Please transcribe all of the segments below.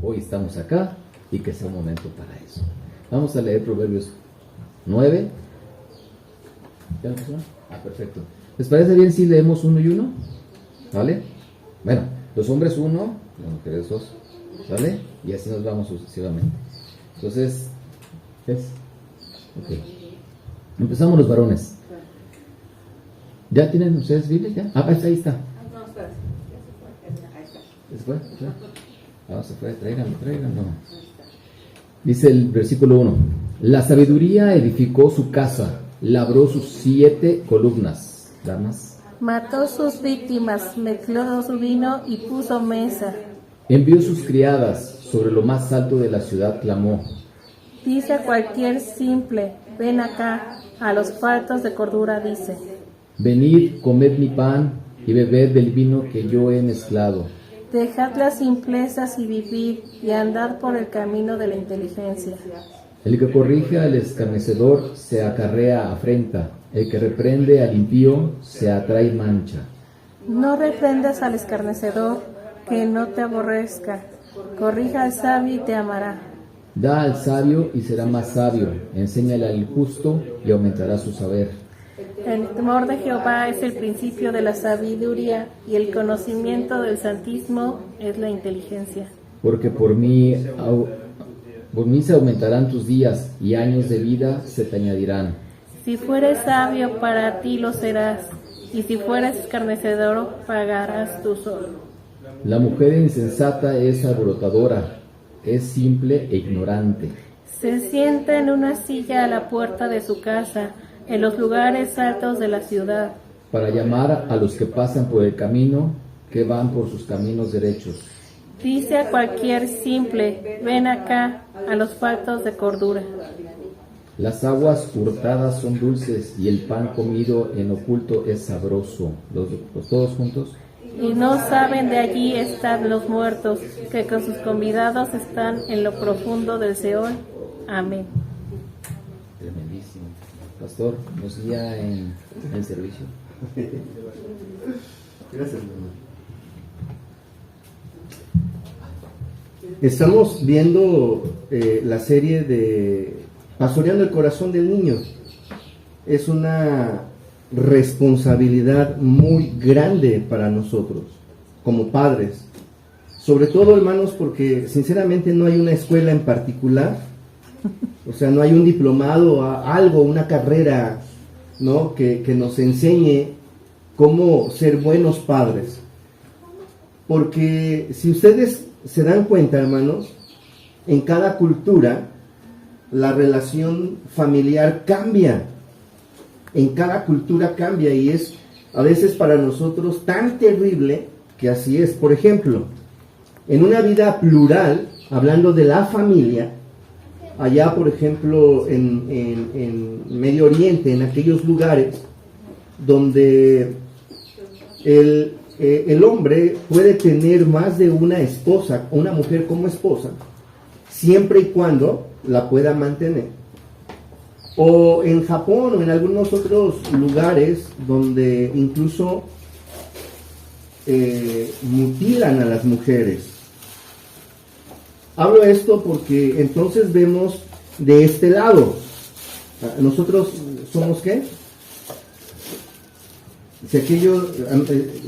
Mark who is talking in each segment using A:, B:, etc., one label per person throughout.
A: Hoy estamos acá y que sea un momento para eso. Vamos a leer Proverbios 9. ¿Ya lo pusieron? Perfecto. ¿Les parece bien si leemos uno y uno? ¿Vale? Bueno, los hombres 1, las mujeres 2. ¿Vale? Y así nos vamos sucesivamente. Entonces, ¿ves? Ok. Empezamos los varones. ¿Ya tienen ustedes Biblia? ¿Ya? Ahí está.
B: No, espera.
A: ¿Se fue? Se fue. Tráiganlo. No. Dice el versículo 1. La sabiduría edificó su casa, labró sus 7 columnas. Damas.
C: Mató sus víctimas, mezcló su vino y puso mesa.
A: Envió sus criadas, sobre lo más alto de la ciudad clamó.
C: Dice a cualquier simple, ven acá, a los faltos de cordura dice.
A: Venid, comed mi pan y bebed del vino que yo he mezclado.
C: Dejad las simplezas y vivid y andad por el camino de la inteligencia.
A: El que corrige al escarnecedor se acarrea afrenta, el que reprende al impío se atrae mancha.
C: No reprendas al escarnecedor, que no te aborrezca. Corrija al sabio y te amará.
A: Da al sabio y será más sabio, enséñale al justo y aumentará su saber.
C: El temor de Jehová es el principio de la sabiduría y el conocimiento del Santísimo es la inteligencia.
A: Porque por mí se aumentarán tus días y años de vida se te añadirán.
C: Si fueres sabio, para ti lo serás, y si fueres escarnecedor, pagarás tú solo.
A: La mujer insensata es alborotadora, es simple e ignorante.
C: Se sienta en una silla a la puerta de su casa, en los lugares altos de la ciudad,
A: para llamar a los que pasan por el camino, que van por sus caminos derechos.
C: Dice a cualquier simple, ven acá, a los faltos de cordura.
A: Las aguas hurtadas son dulces y el pan comido en oculto es sabroso. ¿Los todos juntos?
C: Y no saben de allí están los muertos, que con sus convidados están en lo profundo del Seol. Amén.
A: Tremendísimo. Pastor, ¿nos guía en el servicio?
D: Gracias, hermano. Estamos viendo la serie de Pastoreando el Corazón del Niño. Es una responsabilidad muy grande para nosotros como padres, sobre todo, hermanos, porque sinceramente no hay una escuela en particular, o sea, no hay un diplomado, algo, una carrera, ¿no?, que nos enseñe cómo ser buenos padres, porque si ustedes se dan cuenta, hermanos, en cada cultura la relación familiar cambia. En cada cultura cambia y es a veces para nosotros tan terrible que así es. Por ejemplo, en una vida plural, hablando de la familia, allá por ejemplo en Medio Oriente, en aquellos lugares donde el hombre puede tener más de una esposa, una mujer como esposa, siempre y cuando la pueda mantener. O en Japón o en algunos otros lugares donde incluso mutilan a las mujeres. Hablo esto porque entonces vemos de este lado. Nosotros somos ¿qué? Si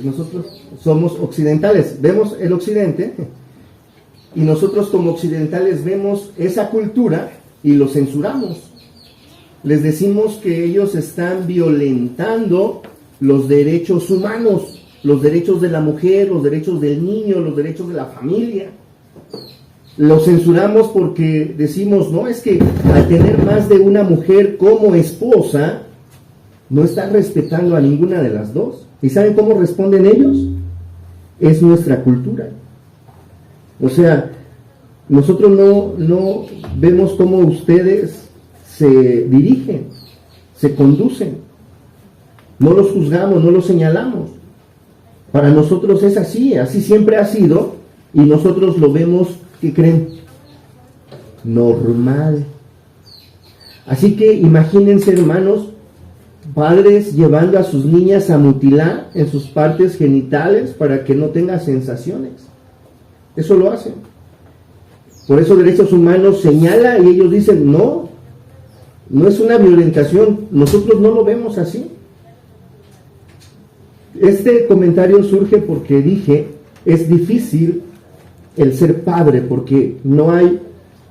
D: nosotros somos occidentales, vemos el occidente y nosotros como occidentales vemos esa cultura y lo censuramos. Les decimos que ellos están violentando los derechos humanos, los derechos de la mujer, los derechos del niño, los derechos de la familia. Lo censuramos porque decimos, no, es que al tener más de una mujer como esposa, no están respetando a ninguna de las dos. ¿Y saben cómo responden ellos? Es nuestra cultura. O sea, nosotros no vemos cómo ustedes se dirigen, se conducen. No los juzgamos, no los señalamos. Para nosotros es así siempre ha sido, y nosotros lo vemos, ¿qué creen? Normal. Así que imagínense, hermanos, padres llevando a sus niñas a mutilar en sus partes genitales para que no tenga sensaciones. Eso lo hacen. Por eso Derechos Humanos señala y ellos dicen, no es una violentación, nosotros no lo vemos así. Este comentario surge porque dije, es difícil el ser padre porque no hay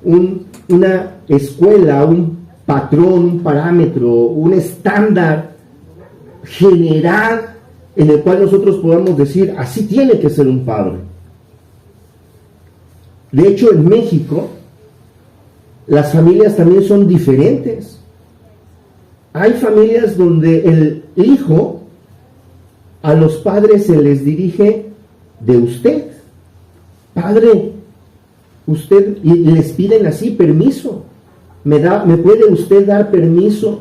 D: una escuela, un patrón, un parámetro, un estándar general en el cual nosotros podamos decir, así tiene que ser un padre. De hecho, en México, las familias también son diferentes. Hay familias donde el hijo, a los padres se les dirige de usted, padre, usted, y les piden así permiso. ¿Me puede usted dar permiso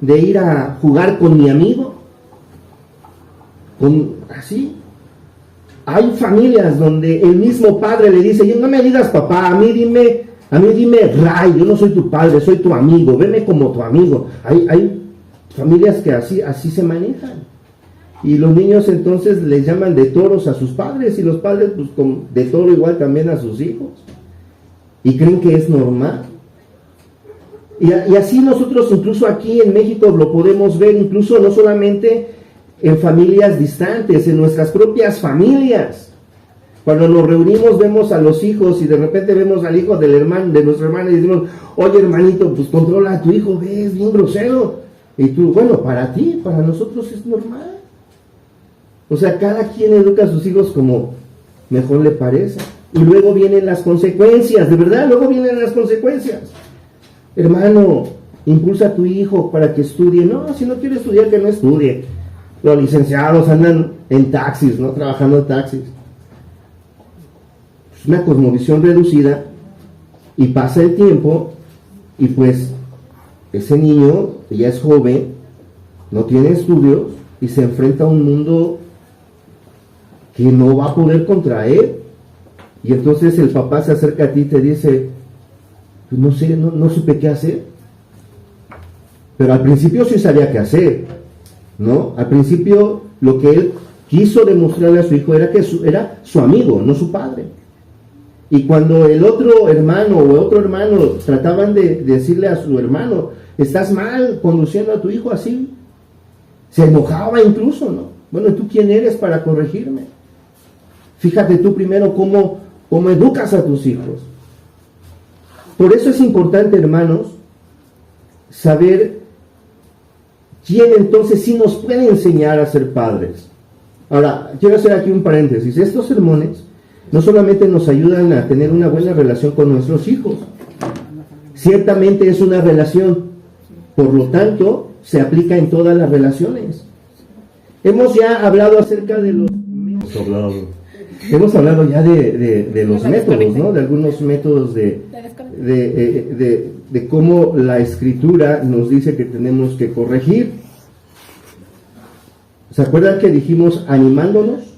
D: de ir a jugar con mi amigo? Así. Hay familias donde el mismo padre le dice, no me digas papá, a mí dime Ray, yo no soy tu padre, soy tu amigo, veme como tu amigo. Hay familias que así se manejan. Y los niños entonces les llaman de toros a sus padres y los padres pues de toro igual también a sus hijos. Y creen que es normal. Y así nosotros incluso aquí en México lo podemos ver, incluso no solamente en familias distantes, en nuestras propias familias. Cuando nos reunimos vemos a los hijos y de repente vemos al hijo de nuestro hermano y decimos, oye hermanito, pues controla a tu hijo, es bien grosero. Y tú, bueno, para ti, para nosotros es normal. O sea, cada quien educa a sus hijos como mejor le parece. Y luego vienen las consecuencias, de verdad, luego vienen las consecuencias. Hermano, impulsa a tu hijo para que estudie. No, si no quiere estudiar, que no estudie. Los licenciados andan en taxis, ¿no? Trabajando en taxis. Es una cosmovisión reducida y pasa el tiempo y pues ese niño que ya es joven, no tiene estudios y se enfrenta a un mundo que no va a poder contra él. Y entonces el papá se acerca a ti y te dice, pues no sé, no supe qué hacer. Pero al principio sí sabía qué hacer, ¿no? Al principio lo que él quiso demostrarle a su hijo era que era su amigo, no su padre. Y cuando el otro hermano o otro hermano trataban de decirle a su hermano, estás mal conduciendo a tu hijo así, se enojaba incluso, ¿no? Bueno, ¿tú quién eres para corregirme? Fíjate tú primero cómo educas a tus hijos. Por eso es importante, hermanos, saber quién entonces sí nos puede enseñar a ser padres. Ahora, quiero hacer aquí un paréntesis. Estos sermones no solamente nos ayudan a tener una buena relación con nuestros hijos, ciertamente es una relación, por lo tanto, se aplica en todas las relaciones. Hemos ya hablado acerca de los métodos. Hemos hablado ya de los métodos, ¿no? De algunos métodos de cómo la Escritura nos dice que tenemos que corregir. ¿Se acuerdan que dijimos animándonos?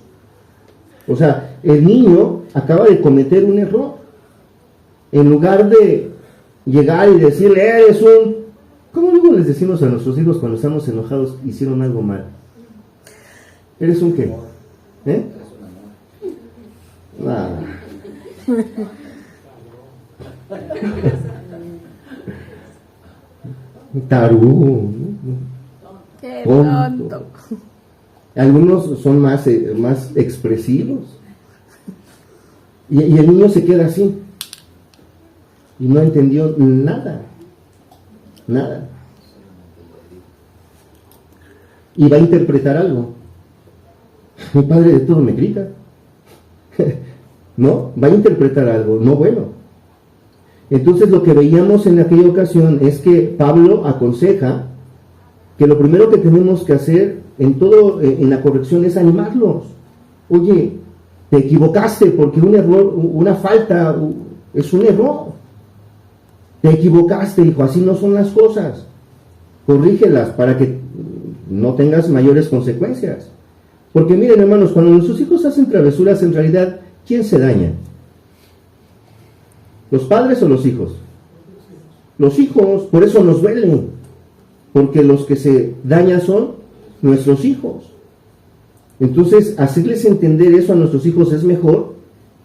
D: O sea, el niño acaba de cometer un error. En lugar de llegar y decirle, eres un... ¿Cómo luego les decimos a nuestros hijos cuando estamos enojados, hicieron algo mal? ¿Eres un qué? ¿Eh? Nada. Tarugo.
C: Qué tonto.
D: Algunos son más expresivos. Y el niño se queda así. Y no entendió nada. Nada. Y va a interpretar algo. Mi padre de todo me grita. ¿No? Va a interpretar algo no bueno. Entonces lo que veíamos en aquella ocasión es que Pablo aconseja que lo primero que tenemos que hacer en la corrección es animarlos. Oye, te equivocaste porque un error, una falta es un error. Te equivocaste, hijo, así no son las cosas. Corrígelas para que no tengas mayores consecuencias. Porque miren, hermanos, cuando nuestros hijos hacen travesuras, en realidad, ¿quién se daña? ¿Los padres o los hijos? Los hijos, por eso nos duele. porque los que se dañan son nuestros hijos. Entonces, hacerles entender eso a nuestros hijos es mejor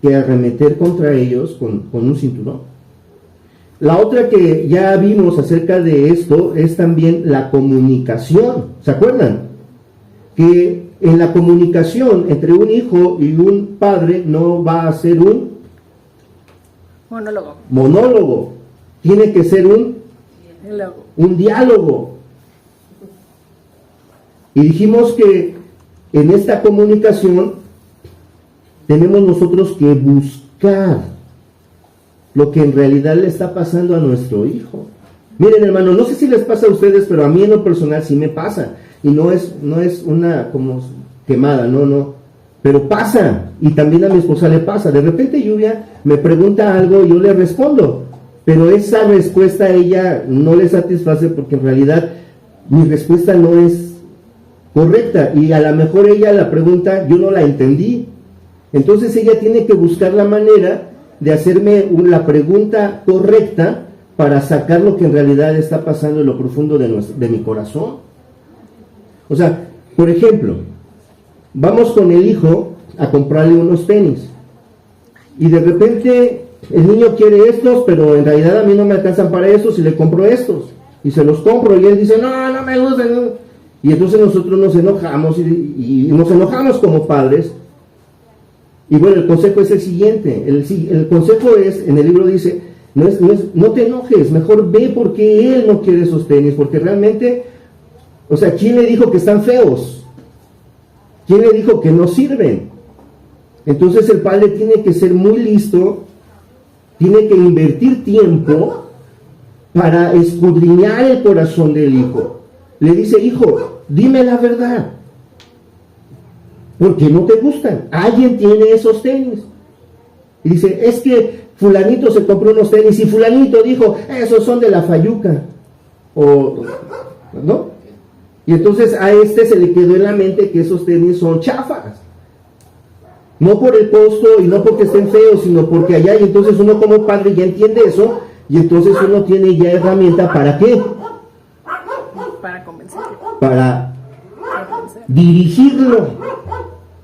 D: que arremeter contra ellos con un cinturón. La otra que ya vimos acerca de esto es también la comunicación. ¿Se acuerdan? Que en la comunicación entre un hijo y un padre no va a ser un monólogo. Tiene que ser un diálogo. Y dijimos que en esta comunicación tenemos nosotros que buscar lo que en realidad le está pasando a nuestro hijo. Miren, hermano, no sé si les pasa a ustedes, pero a mí en lo personal sí me pasa. Y no es una como quemada, no. Pero pasa, y también a mi esposa le pasa. De repente Lluvia me pregunta algo y yo le respondo. Pero esa respuesta a ella no le satisface porque en realidad mi respuesta no es correcta. Y a lo mejor ella la pregunta, yo no la entendí. Entonces ella tiene que buscar la manera de hacerme la pregunta correcta para sacar lo que en realidad está pasando en lo profundo de mi corazón. O sea, por ejemplo, vamos con el hijo a comprarle unos tenis y de repente el niño quiere estos, pero en realidad a mí no me alcanzan para estos y le compro estos y se los compro y él dice, no me gustan, no. Y entonces nosotros nos enojamos y nos enojamos como padres. Y bueno, el consejo es el siguiente, el consejo es, en el libro dice, no te enojes, mejor ve por qué él no quiere esos tenis, porque realmente, o sea, ¿quién le dijo que están feos? ¿Quién le dijo que no sirven? Entonces el padre tiene que ser muy listo, tiene que invertir tiempo para escudriñar el corazón del hijo. Le dice, hijo, dime la verdad. ¿Por qué no te gustan? Alguien tiene esos tenis. Y dice, es que fulanito se compró unos tenis y fulanito dijo, esos son de la Fayuca. O, ¿no? Y entonces a este se le quedó en la mente que esos tenis son chafas. No por el costo y no porque estén feos, sino porque allá, y entonces uno como padre ya entiende eso, y entonces uno tiene ya herramienta ¿para qué?
C: Para convencer.
D: Para dirigirlo.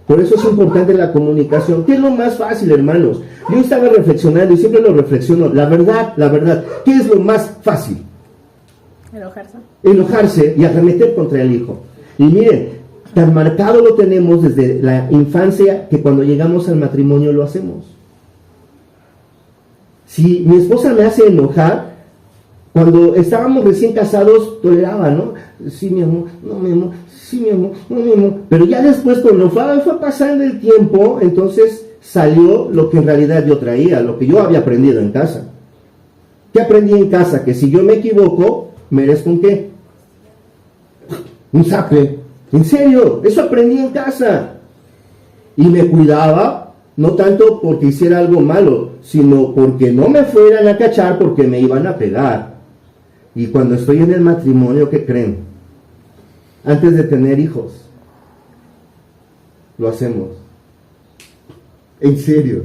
D: Por eso es importante la comunicación. ¿Qué es lo más fácil, hermanos? Yo estaba reflexionando y siempre lo reflexiono. La verdad, ¿qué es lo más fácil? Enojarse y arremeter contra el hijo. Y miren, tan marcado lo tenemos desde la infancia que cuando llegamos al matrimonio lo hacemos. Si mi esposa me hace enojar, cuando estábamos recién casados toleraba, ¿no? Sí, mi amor, no, mi amor. Sí, mi amor, no, mi amor. Pero ya después, cuando fue pasando el tiempo, entonces salió lo que en realidad yo traía, lo que yo había aprendido en casa. ¿Qué aprendí en casa? Que si yo me equivoco, merezco un ¿qué? Un zape. En serio, eso aprendí en casa. Y me cuidaba, no tanto porque hiciera algo malo, sino porque no me fueran a cachar porque me iban a pegar. Y cuando estoy en el matrimonio, ¿qué creen? Antes de tener hijos, lo hacemos. En serio.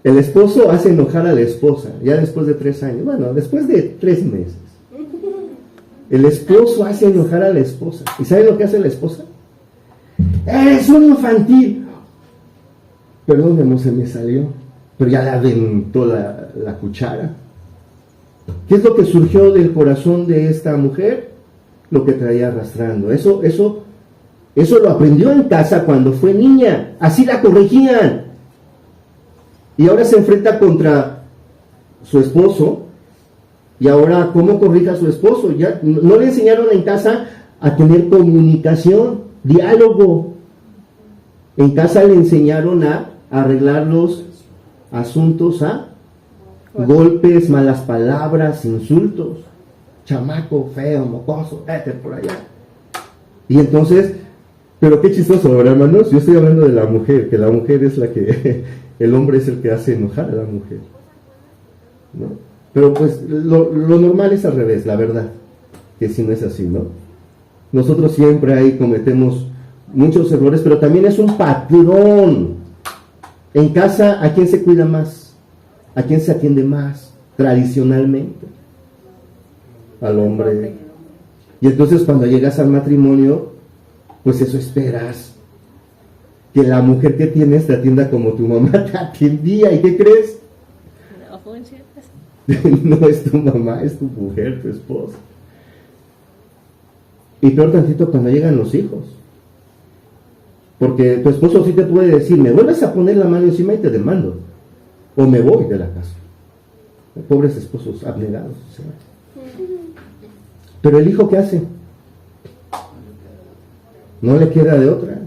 D: El esposo hace enojar a la esposa, ya después de 3 años. Bueno, después de 3 meses. El esposo hace enojar a la esposa. ¿Y saben lo que hace la esposa? ¡Eres un infantil! Perdón, mi amor, se me salió. Pero ya le aventó la cuchara. ¿Qué es lo que surgió del corazón de esta mujer? Lo que traía arrastrando. Eso lo aprendió en casa cuando fue niña. Así la corregían. Y ahora se enfrenta contra su esposo. Y ahora, ¿cómo corrige a su esposo? Ya no le enseñaron en casa a tener comunicación, diálogo. En casa le enseñaron a arreglar los asuntos a golpes, malas palabras, insultos. Chamaco, feo, mocoso, vete por allá. Y entonces, pero qué chistoso, ¿verdad, hermanos? Yo estoy hablando de la mujer, que la mujer es la que, el hombre es el que hace enojar a la mujer, ¿no? Pero pues lo normal es al revés, la verdad, que si no es así, ¿no? Nosotros siempre ahí cometemos muchos errores, pero también es un patrón. En casa, ¿a quién se cuida más? ¿A quién se atiende más tradicionalmente? Al hombre. Y entonces cuando llegas al matrimonio, pues eso esperas. Que la mujer que tienes te atienda como tu mamá te atendía. ¿Y qué crees?
C: No funciona.
D: No es tu mamá, es tu mujer, tu esposa. Y peor tantito cuando llegan los hijos. Porque tu esposo sí te puede decir, me vuelves a poner la mano encima y te demando. O me voy de la casa. Pobres esposos abnegados. ¿Sí? Pero el hijo, ¿qué hace? No le queda de otra.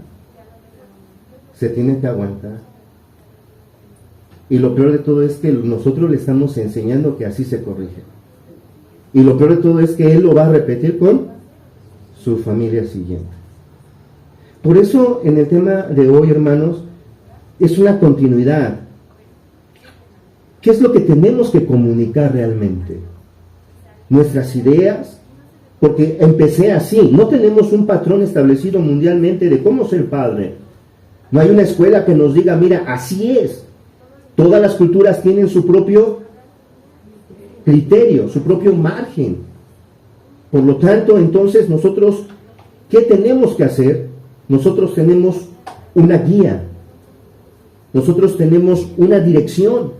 D: Se tiene que aguantar. Y lo peor de todo es que nosotros le estamos enseñando que así se corrige. Y lo peor de todo es que él lo va a repetir con su familia siguiente. Por eso en el tema de hoy, hermanos, es una continuidad. ¿Qué es lo que tenemos que comunicar realmente? Nuestras ideas, porque empecé así. No tenemos un patrón establecido mundialmente de cómo ser padre. No hay una escuela que nos diga, mira, así es. Todas las culturas tienen su propio criterio, su propio margen. Por lo tanto, entonces nosotros, ¿qué tenemos que hacer? Nosotros tenemos una guía. Nosotros tenemos una dirección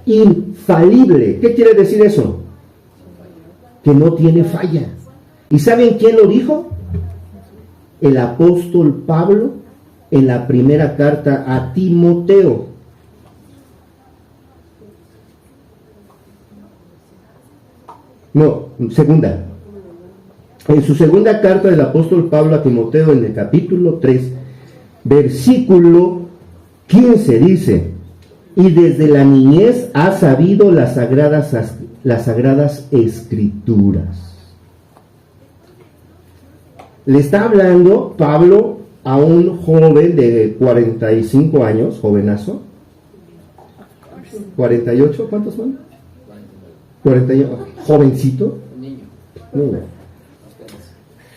D: infalible. ¿Qué quiere decir eso? Que no tiene falla. ¿Y saben quién lo dijo? El apóstol Pablo en la primera carta a Timoteo. No, segunda. En su segunda carta del apóstol Pablo a Timoteo, en el capítulo 3, versículo 15, dice: y desde la niñez ha sabido las sagradas escrituras. Le está hablando Pablo a un joven de 45 años, jovenazo. 48, ¿cuántos son? 48, jovencito. No.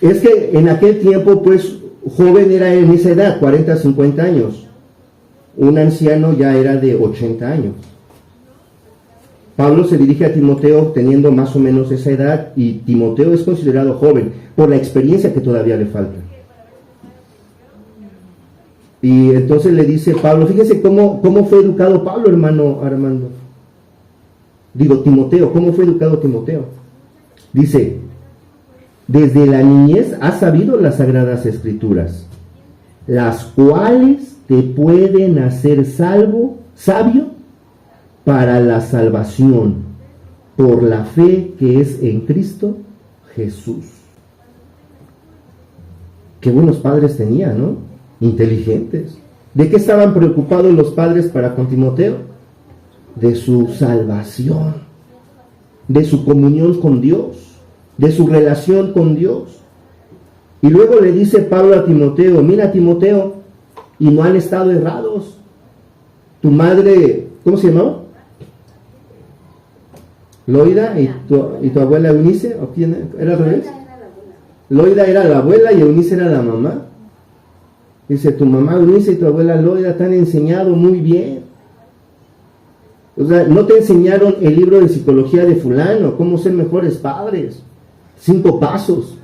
D: Es que en aquel tiempo, pues, joven era en esa edad, 40, 50 años. Un anciano ya era de 80 años. Pablo se dirige a Timoteo teniendo más o menos esa edad, y Timoteo es considerado joven por la experiencia que todavía le falta. Y entonces le dice Pablo, fíjese cómo fue educado Pablo, hermano Armando. Digo, Timoteo, ¿cómo fue educado Timoteo? Dice, desde la niñez has sabido las sagradas escrituras, las cuales te pueden hacer sabio para la salvación por la fe que es en Cristo Jesús. Qué buenos padres tenía, ¿no? Inteligentes. ¿De qué estaban preocupados los padres para con Timoteo? De su salvación, de su comunión con Dios, de su relación con Dios. Y luego le dice Pablo a Timoteo, mira Timoteo, y no han estado errados. Tu madre, ¿cómo se llamaba? Loida, y tu abuela Eunice, ¿o quién era al revés? Loida era la abuela y Eunice era la mamá. Dice, tu mamá Eunice y tu abuela Loida te han enseñado muy bien. O sea, no te enseñaron el libro de psicología de fulano, cómo ser mejores padres, 5 pasos.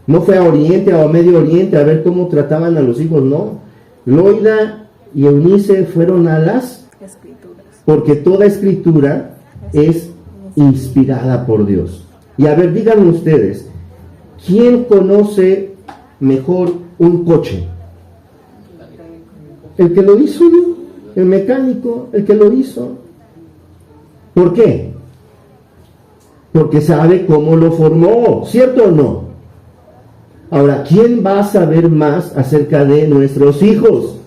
D: No fue a Oriente o a Medio Oriente a ver cómo trataban a los hijos, no. Loida y Eunice fueron a las
C: Escrituras.
D: Porque toda escritura es inspirada por Dios. Y a ver, díganme ustedes, ¿quién conoce mejor un coche? El que lo hizo, ¿no? El mecánico, el que lo hizo. ¿Por qué? Porque sabe cómo lo formó, ¿cierto o no? Ahora, ¿quién va a saber más acerca de nuestros hijos?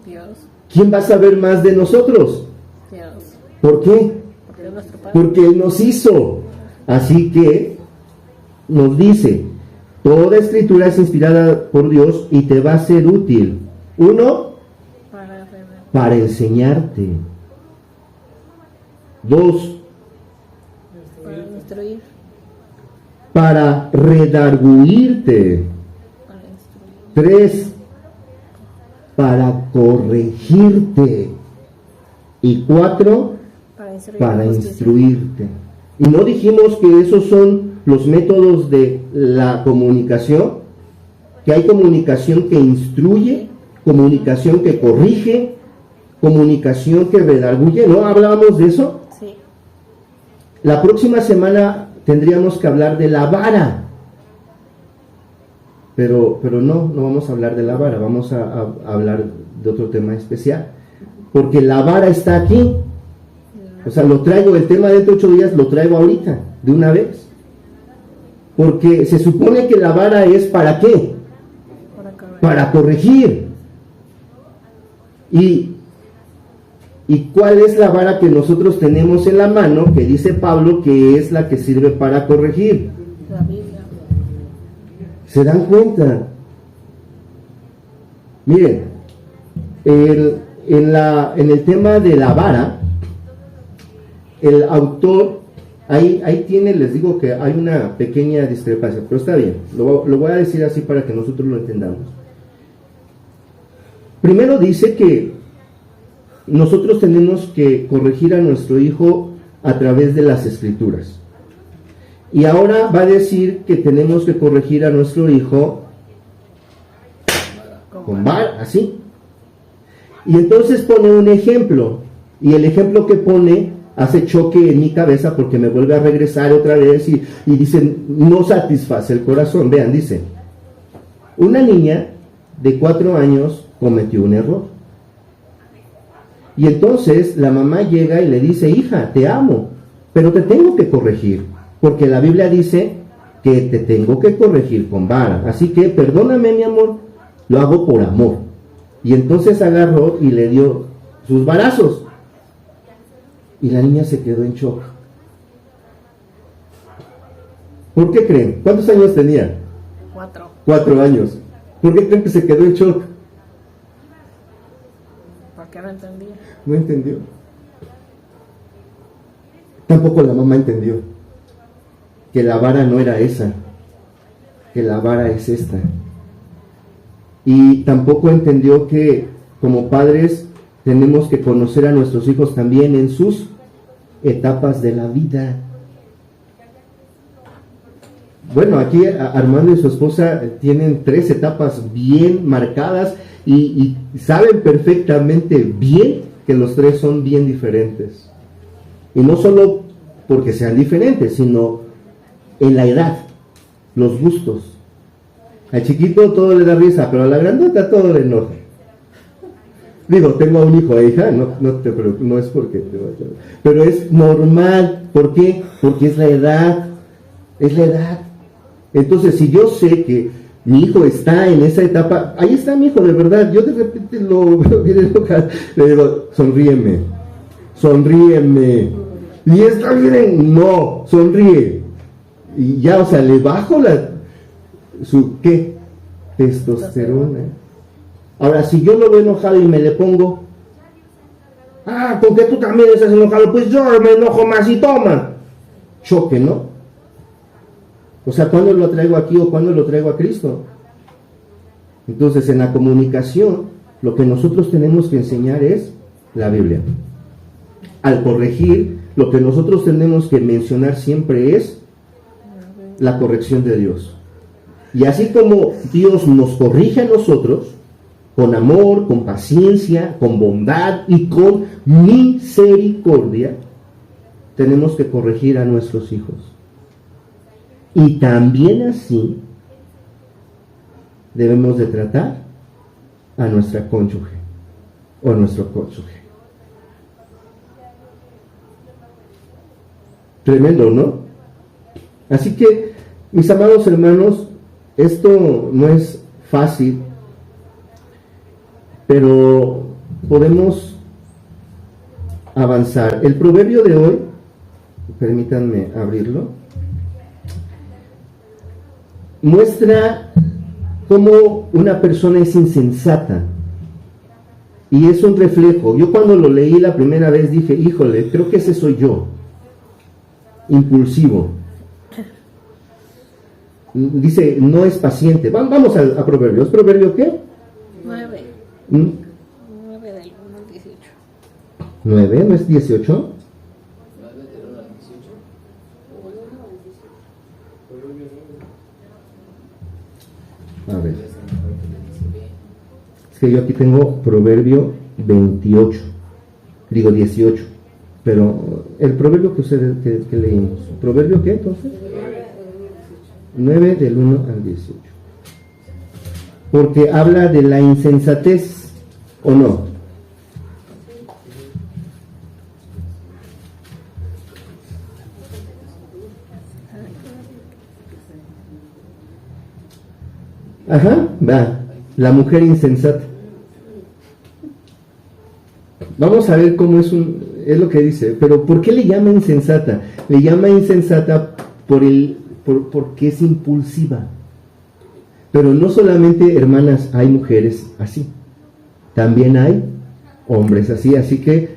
C: Dios.
D: ¿Quién va a saber más de nosotros?
C: Dios.
D: ¿Por qué?
C: Porque es nuestro Padre.
D: Porque Él nos hizo. Así que nos dice, toda escritura es inspirada por Dios y te va a ser útil. Uno, para enseñarte. 2,
C: para instruir.
D: para redarguirte.
C: Para instruir.
D: 3, para corregirte. Y 4,
C: Para instruir.
D: para
C: en justicia.
D: instruirte. Y no dijimos que esos son los métodos de la comunicación, que hay comunicación que instruye, comunicación que corrige, comunicación que redarguye, ¿no? ¿Hablábamos de eso?
C: Sí.
D: La próxima semana tendríamos que hablar de la vara. Pero no vamos a hablar de la vara, vamos a hablar de otro tema especial. Porque la vara está aquí. O sea, lo traigo, el tema de 8 días lo traigo ahorita, de una vez. Porque se supone que la vara es ¿para qué? Para corregir. ¿Y cuál es la vara que nosotros tenemos en la mano, que dice Pablo que es la que sirve para corregir?
C: La Biblia.
D: ¿Se dan cuenta? Miren, en el tema de la vara, el autor, ahí tiene, les digo que hay una pequeña discrepancia, pero está bien, lo voy a decir así para que nosotros lo entendamos. Primero dice que nosotros tenemos que corregir a nuestro hijo a través de las escrituras. Y ahora va a decir que tenemos que corregir a nuestro hijo con vara, así. Y entonces pone un ejemplo, y el ejemplo que pone hace choque en mi cabeza porque me vuelve a regresar otra vez y dice, no satisface el corazón. Vean, dice, una niña de 4 años cometió un error. Y entonces la mamá llega y le dice, hija, te amo, pero te tengo que corregir. Porque la Biblia dice que te tengo que corregir con vara. Así que perdóname, mi amor, lo hago por amor. Y entonces agarró y le dio sus varazos. Y la niña se quedó en shock. ¿Por qué creen? ¿Cuántos años tenía?
C: 4.
D: 4 años. ¿Por qué creen que se quedó en shock?
C: Porque no entendía.
D: No entendió. Tampoco la mamá entendió que la vara no era esa, que la vara es esta. Y tampoco entendió que como padres tenemos que conocer a nuestros hijos también en sus etapas de la vida. Bueno, aquí Armando y su esposa tienen 3 etapas bien marcadas y saben perfectamente bien que los 3 son bien diferentes. Y no solo porque sean diferentes, sino en la edad, los gustos. Al chiquito todo le da risa, pero a la grandota todo le enoja. Digo, tengo a un hijo, hija, no es porque, pero es normal. ¿Por qué? Porque es la edad, Entonces, si yo sé que mi hijo está en esa etapa, ahí está mi hijo, de verdad, yo de repente lo veo bien enojado, le digo, sonríeme, y está bien, no, sonríe. Y ya, o sea, le bajo su testosterona. Ahora, si yo lo veo enojado y me le pongo, con que tú también estás enojado, pues yo me enojo más y toma. Choque, ¿no? O sea, ¿cuándo lo traigo aquí o cuándo lo traigo a Cristo? Entonces, en la comunicación, lo que nosotros tenemos que enseñar es la Biblia. Al corregir, lo que nosotros tenemos que mencionar siempre es la corrección de Dios. Y así como Dios nos corrige a nosotros, con amor, con paciencia, con bondad y con misericordia, tenemos que corregir a nuestros hijos. Y también así debemos de tratar a nuestra cónyuge o a nuestro cónyuge. Tremendo, ¿no? Así que, mis amados hermanos, esto no es fácil, pero podemos avanzar. El proverbio de hoy, permítanme abrirlo, muestra cómo una persona es insensata y es un reflejo. Yo cuando lo leí la primera vez dije, híjole, creo que ese soy yo, impulsivo. Dice, no es paciente. Vamos a Proverbios. ¿Proverbio qué?
C: 9.
D: 9
C: del 1 al 18.
D: 9, ¿no es 18? A ver. Es que yo aquí tengo Proverbio 28. Digo 18. Pero el proverbio que ustedes que leímos. ¿Proverbio qué entonces? 9 del 1 al 18. Porque habla de la insensatez, ¿o no? Ajá, va, la mujer insensata. Vamos a ver cómo es lo que dice, pero ¿por qué le llama insensata? Le llama insensata porque es impulsiva. Pero no solamente, hermanas, hay mujeres así, también hay hombres así, así que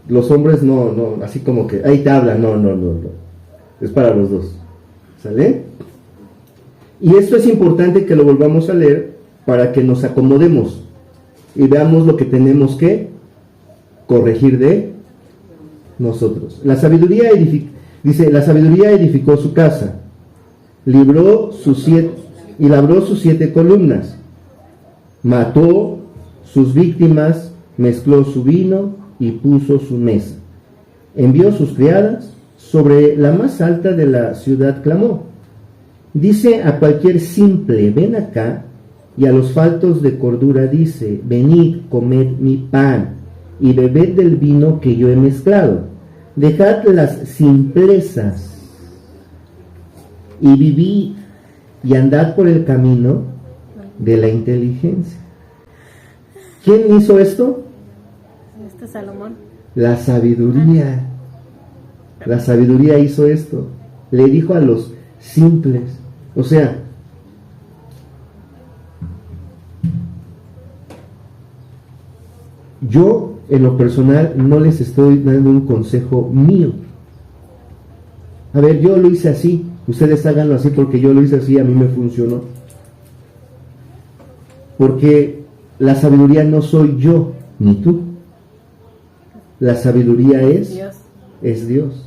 D: los hombres no, así como que, ahí te habla, no, es para los dos, ¿sale? Y esto es importante que lo volvamos a leer para que nos acomodemos y veamos lo que tenemos que corregir de nosotros. La sabiduría dice, la sabiduría edificó su casa, labró sus 7 columnas, mató sus víctimas, mezcló su vino y puso su mesa. Envió sus criadas, sobre la más alta de la ciudad clamó. Dice a cualquier simple, ven acá, y a los faltos de cordura dice, venid, comed mi pan, y bebed del vino que yo he mezclado. Dejad las simplezas, y vivid, y andad por el camino de la inteligencia. ¿Quién hizo esto?
C: Salomón.
D: La sabiduría. La sabiduría hizo esto. Le dijo a los simples. O sea, yo en lo personal no les estoy dando un consejo mío. A ver, yo lo hice así, ustedes háganlo así porque yo lo hice así, a mí me funcionó. Porque la sabiduría no soy yo ni tú. La sabiduría es Dios.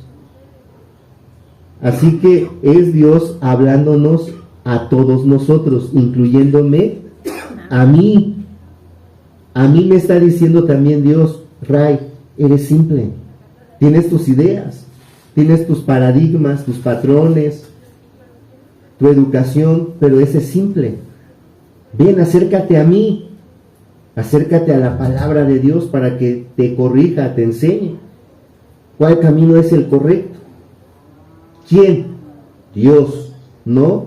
D: Así que es Dios hablándonos a todos nosotros, incluyéndome a mí. A mí me está diciendo también Dios, Ray, eres simple, tienes tus ideas, tienes tus paradigmas, tus patrones, tu educación, pero ese es simple. Ven, acércate a mí, acércate a la palabra de Dios para que te corrija, te enseñe cuál camino es el correcto. ¿Quién? Dios, no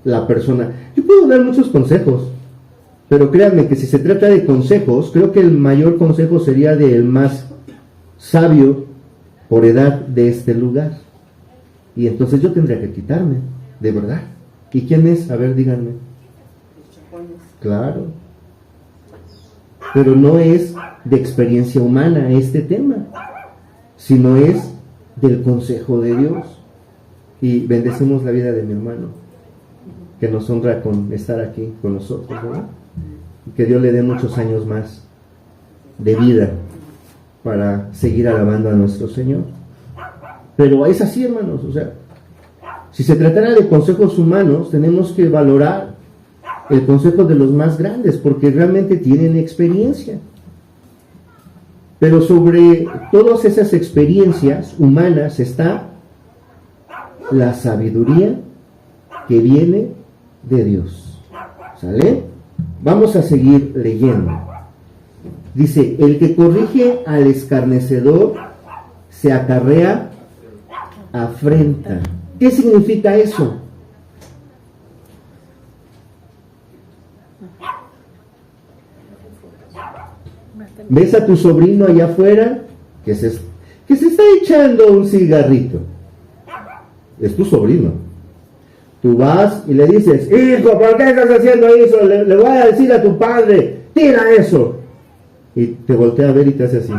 D: la persona. Yo puedo dar muchos consejos, pero créanme que si se trata de consejos, creo que el mayor consejo sería del más sabio por edad de este lugar. Y entonces yo tendría que quitarme, de verdad. ¿Y quién es? A ver, díganme. Claro. Pero no es de experiencia humana este tema, sino es del consejo de Dios. Y bendecimos la vida de mi hermano, que nos honra con estar aquí con nosotros, ¿verdad? Y que Dios le dé muchos años más de vida para seguir alabando a nuestro Señor. Pero es así, hermanos, o sea, si se tratara de consejos humanos, tenemos que valorar el consejo de los más grandes, porque realmente tienen experiencia. Pero sobre todas esas experiencias humanas está la sabiduría que viene de Dios. ¿Sale? Vamos a seguir leyendo. Dice, el que corrige al escarnecedor se acarrea afrenta. ¿Qué significa eso? ¿Ves a tu sobrino allá afuera que se está echando un cigarrito? Es tu sobrino. Tú vas y le dices, hijo, ¿por qué estás haciendo eso? Le voy a decir a tu padre, tira eso. Y te voltea a ver y te hace así.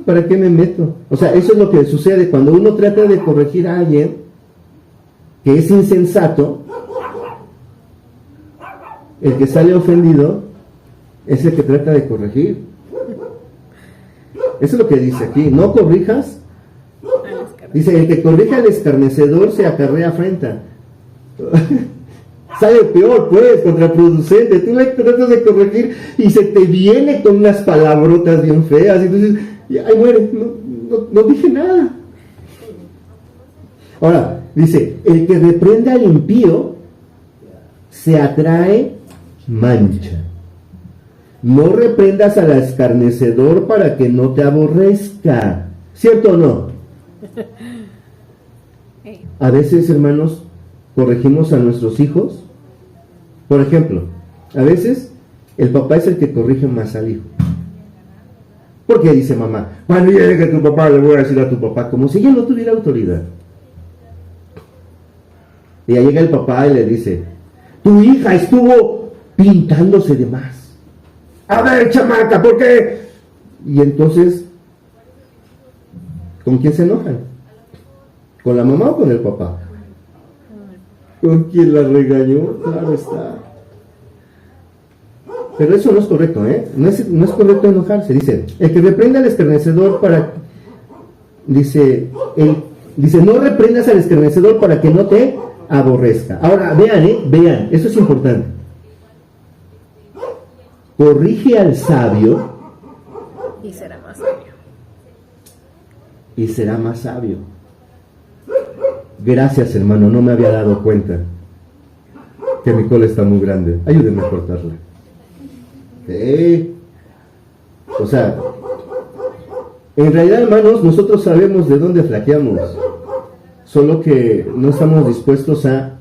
D: ¿Para qué me meto? O sea, eso es lo que sucede cuando uno trata de corregir a alguien que es insensato. El que sale ofendido es el que trata de corregir. Eso es lo que dice aquí, no corrijas. Dice, el que corrige al escarnecedor se acarrea afrenta. Sale peor, pues, contraproducente. Tú le tratas de corregir y se te viene con unas palabrotas bien feas. Y entonces, ay, muere, no dije nada. Ahora, dice, el que reprende al impío se atrae mancha. No reprendas al escarnecedor para que no te aborrezca. ¿Cierto o no? A veces, hermanos, corregimos a nuestros hijos. Por ejemplo, a veces el papá es el que corrige más al hijo. ¿Por qué dice mamá? Cuando llegue tu papá, le voy a decir a tu papá, como si ella no tuviera autoridad. Y ahí llega el papá y le dice, tu hija estuvo pintándose de más. A ver, chamaca, ¿por qué? Y entonces, ¿con quién se enojan? ¿Con la mamá o con el papá? ¿Con quién la regañó? Claro está. Pero eso no es correcto, ¿eh? No es correcto enojarse. Dice, el que reprende al escarnecedor para... Dice, no reprendas al escarnecedor para que no te aborrezca. Ahora, vean, eso es importante. Corrige al sabio
C: Y será más sabio.
D: y será más sabio. Gracias, hermano, no me había dado cuenta que mi cola está muy grande. Ayúdenme a cortarla. O sea, en realidad, hermanos, nosotros sabemos de dónde flaqueamos, solo que no estamos dispuestos a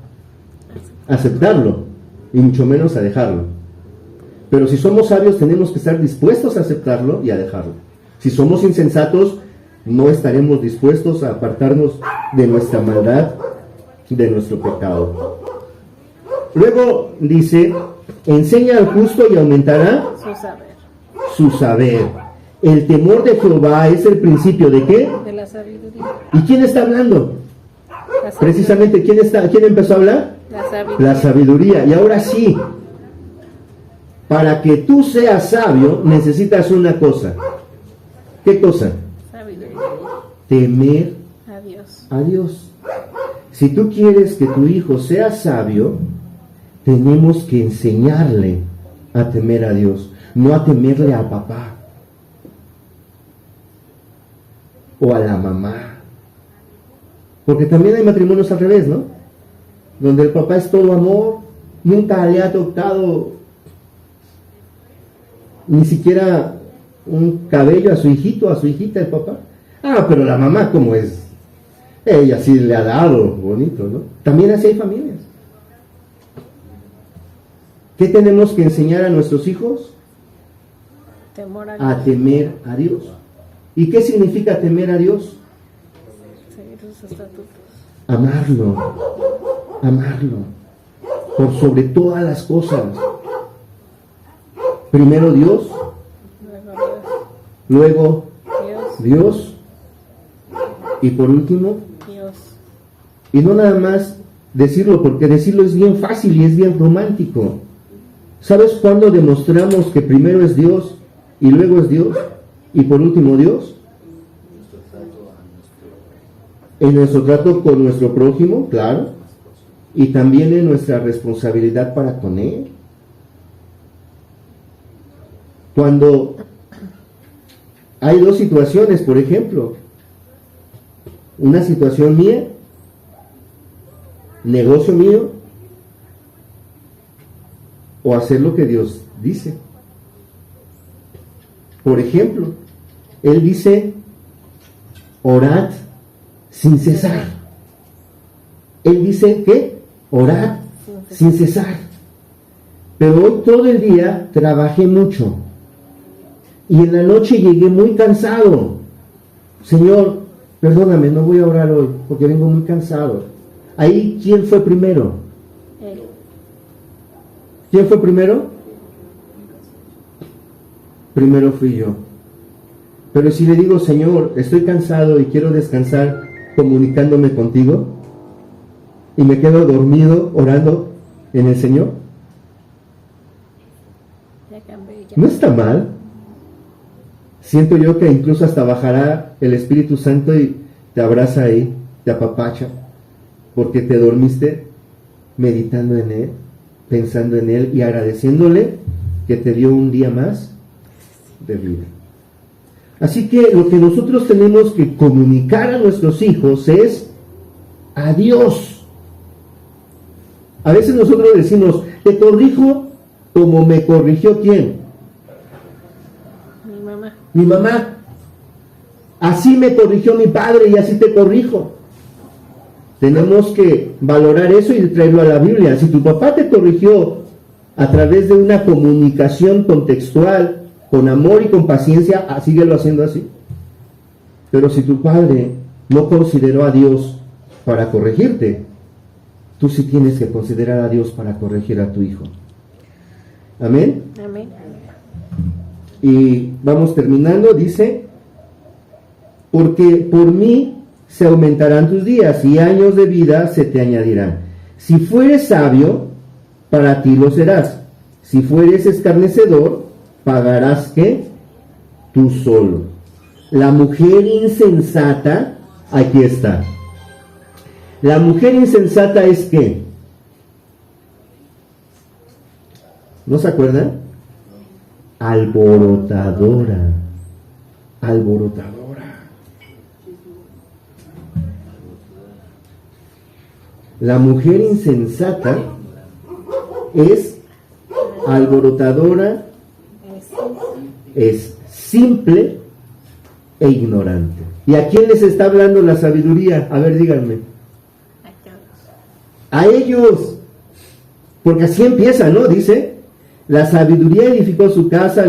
D: aceptarlo y mucho menos a dejarlo. Pero si somos sabios, tenemos que estar dispuestos a aceptarlo y a dejarlo. Si somos insensatos, no estaremos dispuestos a apartarnos de nuestra maldad, de nuestro pecado. Luego dice, enseña al justo y aumentará su saber. El temor de Jehová es el principio ¿de qué?
C: De la sabiduría.
D: ¿Y quién está hablando? Precisamente, ¿quién empezó a hablar? La sabiduría. Y ahora sí, para que tú seas sabio, necesitas una cosa. ¿Qué cosa?
C: Sabiduría.
D: Temer
C: A
D: Dios. Si tú quieres que tu hijo sea sabio, tenemos que enseñarle a temer a Dios, no a temerle a papá o a la mamá. Porque también hay matrimonios al revés, ¿no? Donde el papá es todo amor, nunca le ha tocado ni siquiera un cabello a su hijito, a su hijita, el papá. Ah, pero la mamá, ¿cómo es? Ella sí le ha dado, bonito, ¿no? También así hay familias. ¿Qué tenemos que enseñar a nuestros hijos? A temer a Dios. ¿Y qué significa temer a Dios?
C: Seguir sus estatutos.
D: Amarlo por sobre todas las cosas. Primero Dios, luego Dios y por último
C: Dios.
D: Y no nada más decirlo, porque decirlo es bien fácil y es bien romántico. ¿Sabes cuándo demostramos que primero es Dios y luego es Dios y por último Dios? En nuestro trato con nuestro prójimo, claro, y también en nuestra responsabilidad para con Él. Cuando hay dos situaciones, por ejemplo, una situación mía, negocio mío, o hacer lo que Dios dice. Por ejemplo, Él dice, orad sin cesar. Él dice que orad sin cesar. Pero hoy todo el día trabajé mucho y en la noche llegué muy cansado. Señor, perdóname, no voy a orar hoy porque vengo muy cansado. Ahí, ¿quién fue primero?
C: Él.
D: ¿Quién fue primero? Primero fui yo. Pero si le digo, Señor, estoy cansado y quiero descansar comunicándome contigo, y me quedo dormido orando en el Señor, no está mal. Siento yo que incluso hasta bajará el Espíritu Santo y te abraza ahí, te apapacha, porque te dormiste meditando en Él, pensando en Él y agradeciéndole que te dio un día más de vida. Así que lo que nosotros tenemos que comunicar a nuestros hijos es a Dios. A veces nosotros decimos, te corrijo como me corrigió ¿quién?
C: Mi mamá.
D: Mi mamá. Así me corrigió mi padre y así te corrijo. Tenemos que valorar eso y traerlo a la Biblia. Si tu papá te corrigió a través de una comunicación contextual, con amor y con paciencia, síguelo haciendo así. Pero si tu padre no consideró a Dios para corregirte, tú sí tienes que considerar a Dios para corregir a tu hijo. Amén.
C: Amén.
D: Y vamos terminando, dice, porque por mí se aumentarán tus días y años de vida se te añadirán. Si fueres sabio, para ti lo serás. Si fueres escarnecedor, pagarás ¿qué? Tú solo. La mujer insensata, aquí está. La mujer insensata es ¿qué? ¿No se acuerdan? Alborotadora. Alborotadora. La mujer insensata es alborotadora, es simple e ignorante. ¿Y a quién les está hablando la sabiduría? A ver, díganme. A ellos. Porque así empieza, ¿no? Dice, la sabiduría edificó su casa,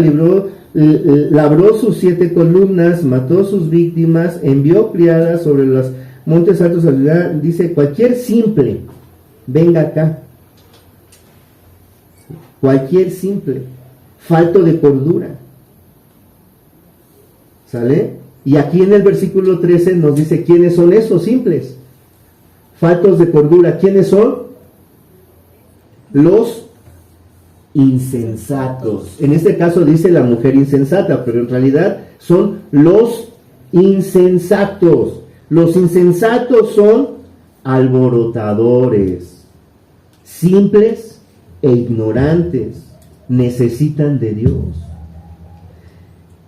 D: labró sus 7 columnas, mató sus víctimas, envió criadas sobre los montes altos. Dice, cualquier simple, venga acá. Cualquier simple, falto de cordura. ¿Sale? Y aquí en el versículo 13 nos dice quiénes son esos simples, faltos de cordura. ¿Quiénes son? Los insensatos. En este caso dice la mujer insensata, pero en realidad son los insensatos. Los insensatos son alborotadores, simples e ignorantes, necesitan de Dios.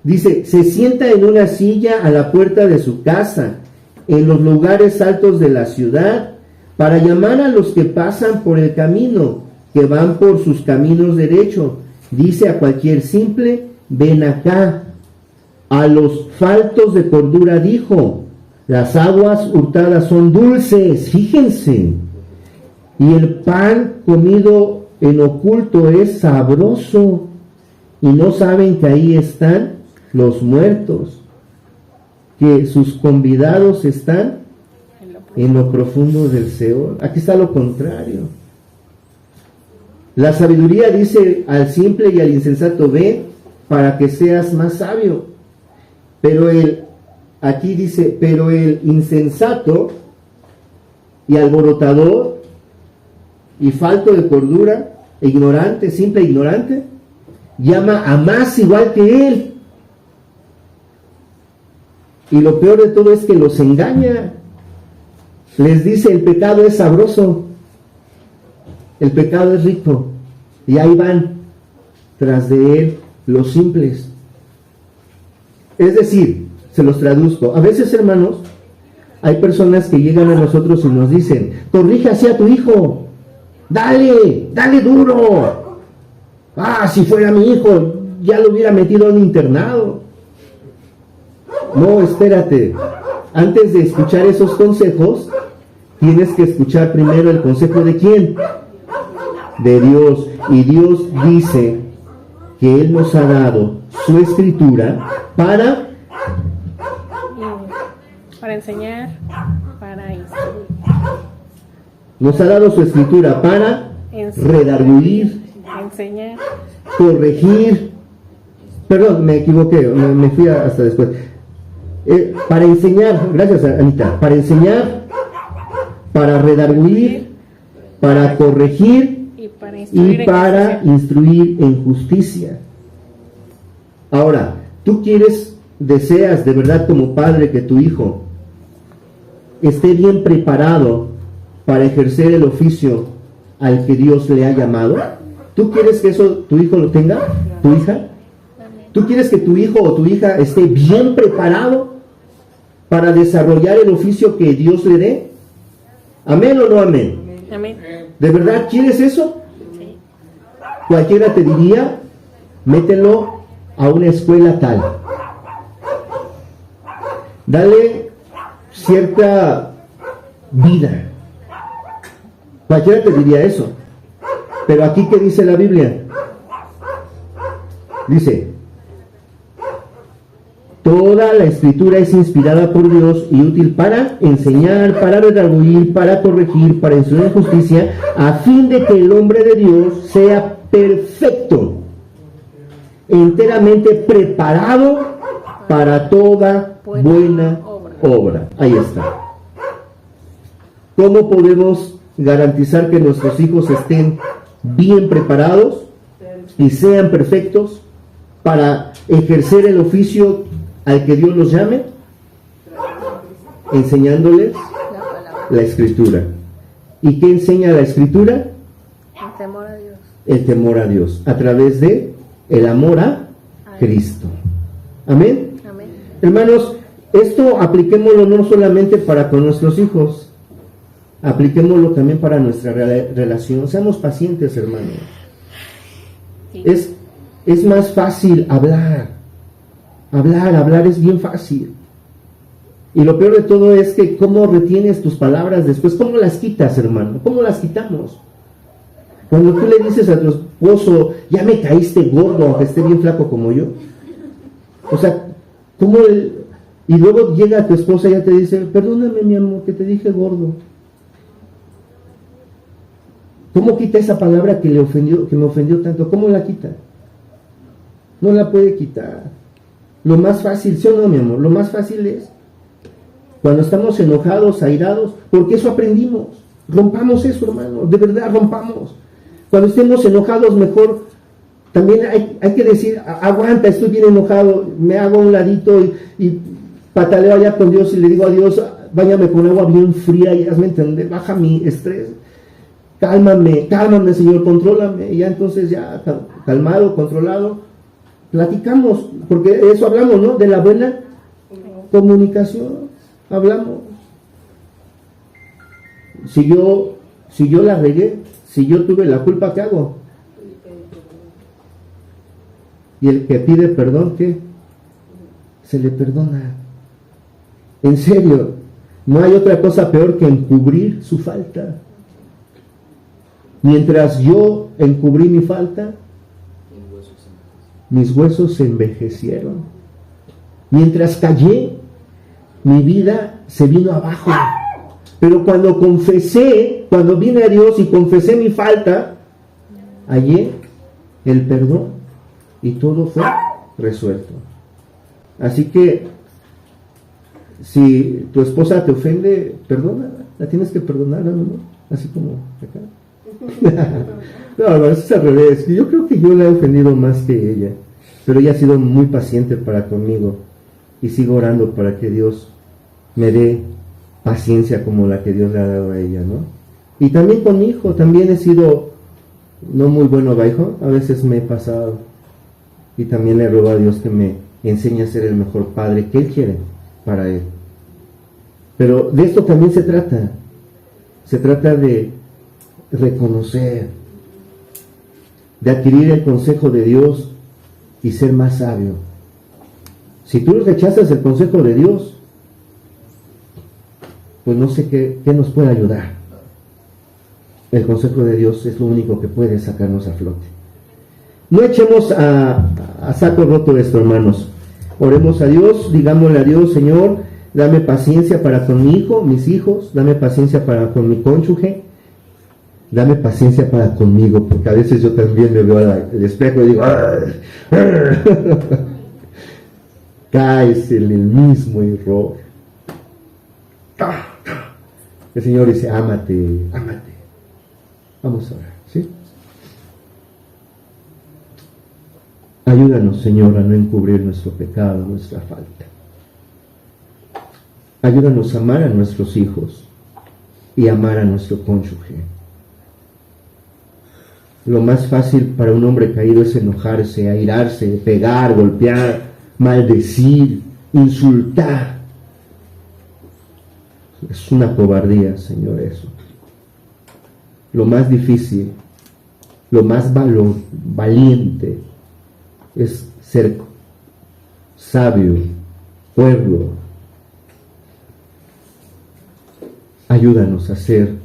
D: Dice, se sienta en una silla a la puerta de su casa, en los lugares altos de la ciudad, para llamar a los que pasan por el camino, que van por sus caminos derechos. Dice a cualquier simple, ven acá. A los faltos de cordura dijo, las aguas hurtadas son dulces, fíjense, y el pan comido en oculto es sabroso, y no saben que ahí están los muertos, que sus convidados están en lo profundo del Seol. Aquí está lo contrario. La sabiduría dice al simple y al insensato, ve para que seas más sabio. Pero aquí dice, pero el insensato y alborotador y falto de cordura, ignorante, simple e ignorante, llama a más igual que él. Y lo peor de todo es que los engaña. Les dice, el pecado es sabroso, el pecado es rico, y ahí van tras de él los simples. Es decir, se los traduzco, a veces, hermanos, hay personas que llegan a nosotros y nos dicen, corrige así a tu hijo, dale duro. Si fuera mi hijo, ya lo hubiera metido en un internado. No, espérate, antes de escuchar esos consejos, tienes que escuchar primero el consejo de ¿quién? De Dios. Y Dios dice que Él nos ha dado su escritura para
C: enseñar, para instruir.
D: Nos ha dado su escritura para redarguir,
C: enseñar,
D: corregir. Perdón, me equivoqué, me fui hasta después. Para enseñar, gracias Anita, para enseñar, para redarguir, para corregir y para instruir en justicia. Ahora, tú deseas de verdad como padre que tu hijo esté bien preparado para ejercer el oficio al que Dios le ha llamado? ¿Tú quieres que eso tu hijo lo tenga? ¿Tu hija? ¿Tú quieres que tu hijo o tu hija esté bien preparado para desarrollar el oficio que Dios le dé? ¿Amén o no amén?
C: Amén.
D: ¿De verdad quieres eso?
C: Sí.
D: Cualquiera te diría, mételo a una escuela tal. Dale cierta vida. Cualquiera te diría eso. Pero aquí, ¿qué dice la Biblia? Dice, toda la escritura es inspirada por Dios y útil para enseñar, para redarguir, para corregir, para instruir en justicia, a fin de que el hombre de Dios sea perfecto, enteramente preparado para toda buena obra. Ahí está. ¿Cómo podemos garantizar que nuestros hijos estén bien preparados y sean perfectos para ejercer el oficio al que Dios los llame? Enseñándoles la Escritura. ¿Y qué enseña la Escritura?
C: El temor a Dios.
D: El temor a Dios, a través de el amor a Cristo. Amén.
C: Amén.
D: Hermanos, esto apliquémoslo no solamente para con nuestros hijos, apliquémoslo también para nuestra relación. Seamos pacientes, hermanos.
C: Sí.
D: Es más fácil hablar es bien fácil. Y lo peor de todo es que cómo retienes tus palabras después, cómo las quitas, hermano, cómo las quitamos. Cuando tú le dices a tu esposo, ya me caíste gordo, aunque esté bien flaco como yo. O sea, ¿cómo y luego llega tu esposa y ya te dice, perdóname mi amor, que te dije gordo? ¿Cómo quita esa palabra que me ofendió tanto? ¿Cómo la quita? No la puede quitar. Lo más fácil, ¿sí o no, mi amor? Lo más fácil es cuando estamos enojados, airados, porque eso aprendimos. Rompamos eso, hermano, de verdad rompamos. Cuando estemos enojados, mejor también hay que decir, aguanta, estoy bien enojado, me hago a un ladito y pataleo allá con Dios y le digo a Dios, báñame con agua bien fría y hazme entender, baja mi estrés. Cálmame, Señor, contrólame. Y ya entonces, ya calmado, controlado, platicamos, porque eso hablamos, ¿no? De la buena comunicación, hablamos. Si yo la regué, si yo tuve la culpa, ¿qué hago? Y el que pide perdón, ¿qué? Se le perdona. En serio, no hay otra cosa peor que encubrir su falta. Mientras yo encubrí mi falta, mis huesos se envejecieron. Mientras callé, mi vida se vino abajo. Pero cuando cuando vine a Dios y confesé mi falta, hallé el perdón y todo fue resuelto. Así que, si tu esposa te ofende, perdónala, la tienes que perdonar, ¿no? Así como acá. No, es al revés. Yo creo que yo la he ofendido más que ella, pero ella ha sido muy paciente para conmigo y sigo orando para que Dios me dé paciencia como la que Dios le ha dado a ella, ¿no? Y también con mi hijo, también he sido no muy bueno, hijo, a veces me he pasado y también le ruego a Dios que me enseñe a ser el mejor padre que Él quiere para Él. Pero de esto también se trata de reconocer, de adquirir el consejo de Dios y ser más sabio. Si tú rechazas el consejo de Dios, pues no sé qué nos puede ayudar. El consejo de Dios es lo único que puede sacarnos a flote. No echemos a saco roto esto, hermanos. Oremos a Dios, digámosle a Dios, Señor, dame paciencia para con mi hijo, mis hijos, dame paciencia para con mi cónyuge, dame paciencia para conmigo, porque a veces yo también me veo al espejo y digo, caes en el mismo error. El Señor dice, ámate. Vamos a orar, ¿sí? Ayúdanos, Señor, a no encubrir nuestro pecado, nuestra falta. Ayúdanos a amar a nuestros hijos y amar a nuestro cónyuge. Lo más fácil para un hombre caído es enojarse, airarse, pegar, golpear, maldecir, insultar. Es una cobardía, Señor, eso. Lo más difícil, lo más valiente es ser sabio, pueblo. Ayúdanos a hacer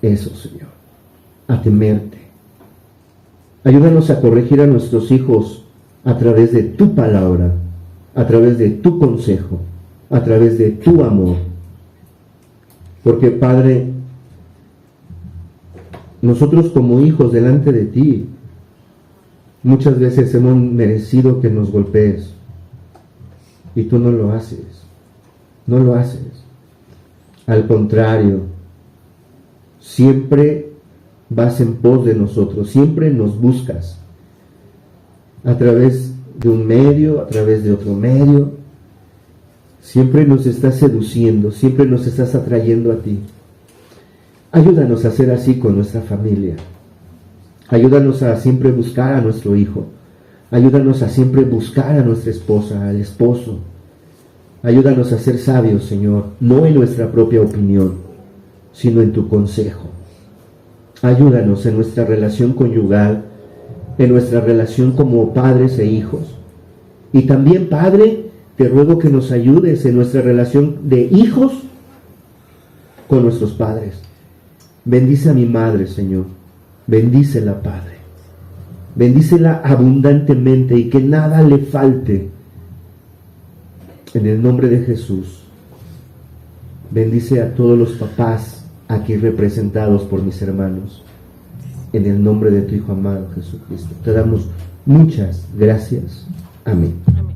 D: eso, Señor, a temerte. Ayúdanos a corregir a nuestros hijos a través de tu palabra, a través de tu consejo, a través de tu amor. Porque, Padre, nosotros como hijos delante de ti, muchas veces hemos merecido que nos golpees. Y tú no lo haces. No lo haces. Al contrario, siempre vas en pos de nosotros, siempre nos buscas. A través de un medio, a través de otro medio. Siempre nos estás seduciendo, siempre nos estás atrayendo a ti. Ayúdanos a ser así con nuestra familia. Ayúdanos a siempre buscar a nuestro hijo. Ayúdanos a siempre buscar a nuestra esposa, al esposo. Ayúdanos a ser sabios, Señor, no en nuestra propia opinión, sino en tu consejo. Ayúdanos en nuestra relación conyugal, en nuestra relación como padres e hijos. Y también, Padre, te ruego que nos ayudes en nuestra relación de hijos con nuestros padres. Bendice a mi madre, Señor. Bendícela, Padre. Bendícela abundantemente y que nada le falte. En el nombre de Jesús. Bendice a todos los papás aquí representados por mis hermanos. En el nombre de tu Hijo amado Jesucristo. Te damos muchas gracias. Amén.
C: Amén.